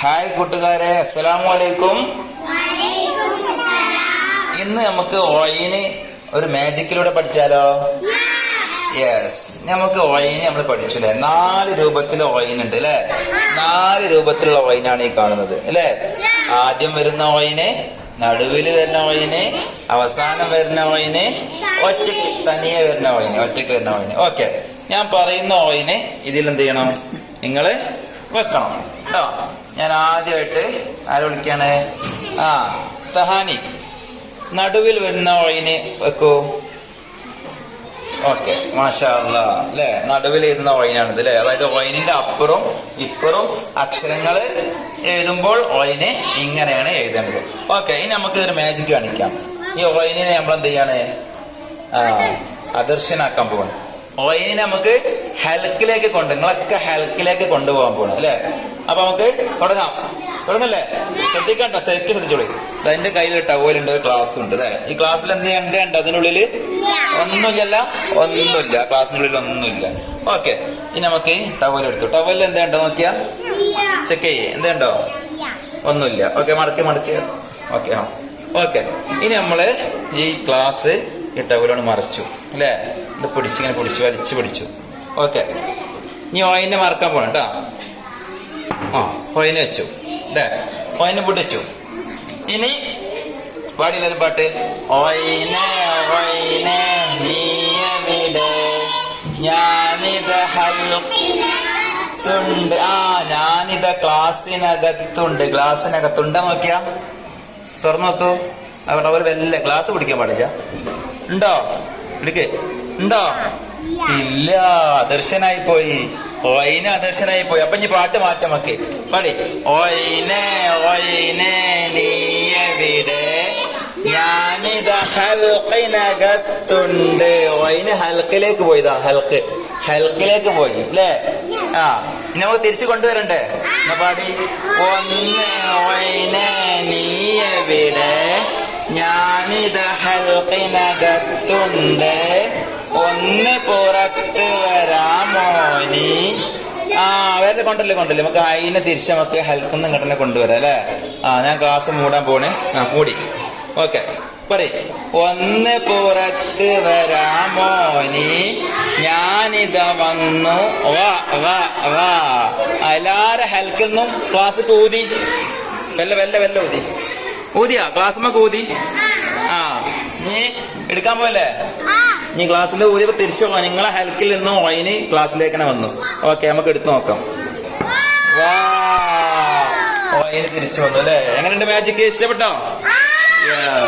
Hi കൂട്ടുകാരെ, അസ്സലാമു അലൈക്കും. ഇന്ന് നമുക്ക് ഓയിന് ഒരു മാജിക്കിലൂടെ പഠിച്ചാലോ? യെസ്, നമുക്ക് ഓയിന് നമ്മൾ പഠിച്ചില്ലേ? 4 രൂപത്തിലെ ഓയിനുണ്ട് അല്ലെ? 4 രൂപത്തിലുള്ള ഓയിനാണ് ഈ കാണുന്നത് അല്ലെ? ആദ്യം വരുന്ന ഓയിന്, നടുവിൽ വരുന്ന ഓയിന്, അവസാനം വരുന്ന ഓയിന്, ഒറ്റയ്ക്ക് തനിയെ വരുന്ന ഓയിന്, ഒറ്റയ്ക്ക് വരുന്ന ഓയിന്. ഓക്കെ, ഞാൻ പറയുന്ന ഓയിന് ഇതിൽ എന്ത് ചെയ്യണം? നിങ്ങള് വെക്കണം കേട്ടോ. ഞാൻ ആദ്യമായിട്ട് ആരെ വിളിക്കാണ്? തഹാനി. നടുവിൽ വരുന്ന ഓയിന് വെക്കൂ. ഓക്കെ, മാഷാ അല്ലാ അല്ലെ? നടുവിൽ എഴുതുന്ന ഓയിനാണിത് അല്ലെ? അതായത് ഓയിനിന്റെ അപ്പുറവും ഇപ്പുറവും അക്ഷരങ്ങള് എഴുതുമ്പോൾ ഓയിന് ഇങ്ങനെയാണ് എഴുതേണ്ടത്. ഓക്കെ, ഇനി നമുക്ക് ഒരു മാജിക് കാണിക്കാം. ഈ ഓയിനെ നമ്മൾ എന്ത് ചെയ്യാണ്? അദർശനാക്കാൻ പോകണം. ഓയിനെ നമുക്ക് ഹെൽക്കിലേക്ക് നിങ്ങളൊക്കെ ഹെൽക്കിലേക്ക് കൊണ്ടുപോകാൻ പോകണം അല്ലെ? അപ്പൊ നമുക്ക് തുടങ്ങല്ലേ? ശ്രദ്ധിക്കണ്ട, ശരിക്കും ശ്രദ്ധിച്ചോളൂ. എന്റെ കയ്യിൽ ടവലുണ്ട്, ഒരു ക്ലാസ് ഉണ്ട് അല്ലെ? ഈ ക്ലാസ്സിൽ എന്ത് ചെയ്യണ്ട? അതിനുള്ളില് ഒന്നുമില്ല. ക്ലാസ്സിനുള്ളിൽ ഒന്നുമില്ല. ഓക്കെ, ഇനി നമുക്ക് ടവൽ എടുത്തു. ടവലിൽ എന്താ ഉണ്ടോ നോക്കിയാ? ചെക്ക് ചെയ്യേ. എന്താ? ഒന്നുമില്ല. ഓക്കെ, മടക്കി. Okay, okay. ഇനി നമ്മള് ഈ ക്ലാസ് ഈ ടവലോട് മറച്ചു അല്ലെ? ഇത് ഇങ്ങനെ വലിച്ചു പിടിച്ചു. ഓക്കെ, ഇനി ഓയിനെ മറക്കാൻ പോണം കേട്ടോ. ഓയിനെ വെച്ചു അല്ലേ? ഓയിനെ പൊട്ടിച്ചു. ഇനി പാടിയില്ലൊരു പാട്ട്. ഓയിനെ ഓയിനെ നീയവിടെ, ഞാനിത് ഹൽക്കിനകത്തുണ്ട്. ഞാനിത് ക്ലാസ്സിനകത്തുണ്ട്. ഗ്ലാസ്സിനകത്തുണ്ടാ നോക്കിയാ? തുറന്നു നോക്കൂ. അവിടെ അവർ വല്ല ഗ്ലാസ് പിടിക്കാൻ പാടില്ല. ഉണ്ടോ? പിടിക്ക്. ഉണ്ടോ? ഇല്ല, അദർശനായി പോയി. ഓയിനെ അദർശനായി പോയി. അപ്പൊ ഇനി പാട്ട് മാറ്റാം. നമുക്ക് പാടി. ഓയിനെ ഓയിനെ നീയവിടെ, ഞാനിത് ഹൽക്കിനകത്തുണ്ട്. ഓയിന് ഹൽക്കിലേക്ക് പോയതാ. ഹൽക്കിലേക്ക് പോയി അല്ലേ? ഇനി നമുക്ക് തിരിച്ചു കൊണ്ടുവരണ്ടേ? എന്നാ പാടി. ഒന്ന് ഓയിനെ നീയവിടെ, ഞാനിത് ഹൽക്കിനകത്തുണ്ട്, ഒന്ന് പുറത്ത് വരാമോ നീ? വേറെ കൊണ്ടല്ലേ. നമുക്ക് അതിനെ തിരിച്ച് നമുക്ക് ഹെൽക്കുന്ന ഇങ്ങോട്ടെ കൊണ്ടുവരാം അല്ലെ? ഞാൻ ക്ലാസ് മൂടാൻ പോണേ. മൂടി. ഓക്കെ, പറയ്. ഒന്ന് പുറത്ത് വരാമോ നീ, ഞാനിതാ വന്നു. എല്ലാരും ഹെൽക്കിൽ നിന്നും ക്ലാസ് ഊതി. വെല്ല ഊതിയാ? ക്ലാസ്സമ്മ ഊതി. നീ എടുക്കാൻ പോയല്ലേ? നീ ക്ലാസ്സിൽ ഊതിയപ്പോ തിരിച്ചു പോകാം. നിങ്ങളെ ഹെൽക്കിൽ നിന്നും ഓയിന് ക്ലാസ്സിലേക്ക് തന്നെ വന്നു. ഓക്കെ, നമുക്ക് എടുത്തു നോക്കാം. ഓയിന് തിരിച്ചു വന്നു അല്ലെ? എങ്ങനെയുണ്ട് മാജിക്? ഇഷ്ടപ്പെട്ടോ?